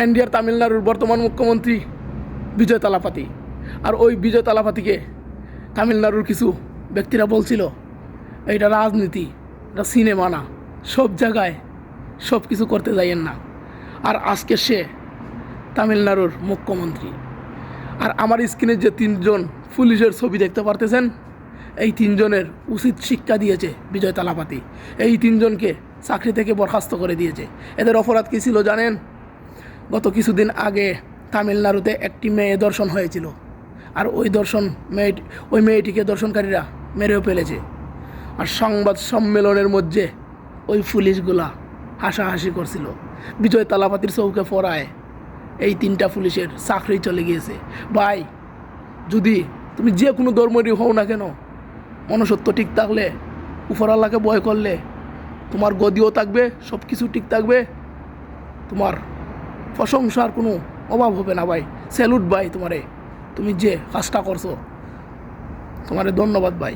ইন্ডিয়ার তামিলনাড়ুর বর্তমান মুখ্যমন্ত্রী বিজয় তালাপাতি। আর ওই বিজয় তালাপাতিকে তামিলনাড়ুর কিছু ব্যক্তিরা বলছিল এইটা রাজনীতি, এটা সিনেমা না, সব জায়গায় সব কিছু করতে যাইয়েন না। আর আজকে সে তামিলনাড়ুর মুখ্যমন্ত্রী। আর আমার স্ক্রিনে যে তিনজন পুলিশের ছবি দেখতে পারতেছেন, এই তিনজনের উচিত শিক্ষা দিয়েছে বিজয় তালাপাতি। এই তিনজনকে চাকরি থেকে বরখাস্ত করে দিয়েছে। এদের অপরাধ কী ছিল জানেন? গত কিছুদিন আগে তামিলনাড়ুতে একটি মেয়ে ধর্ষণ হয়েছিল। আর ওই মেয়েটিকে ধর্ষণকারীরা মেরেও ফেলেছে। আর সংবাদ সম্মেলনের মধ্যে ওই পুলিশগুলা হাসাহাসি করছিল। বিজয় তালাপাতির চৌকে পড়ায় এই তিনটা পুলিশের চাকরি চলে গিয়েছে। ভাই, যদি তুমি যে কোনো ধর্মেরই হও না কেন, মনুষ্যত্ব ঠিক থাকলে, উপরওয়ালাকে ভয় করলে, তোমার গদিও থাকবে, সব কিছু ঠিক থাকবে, তোমার প্রশংসার কোনো অভাব হবে না। ভাই, স্যালুট ভাই তোমারে, তুমি যে কাজটা করছো, তোমারে ধন্যবাদ ভাই।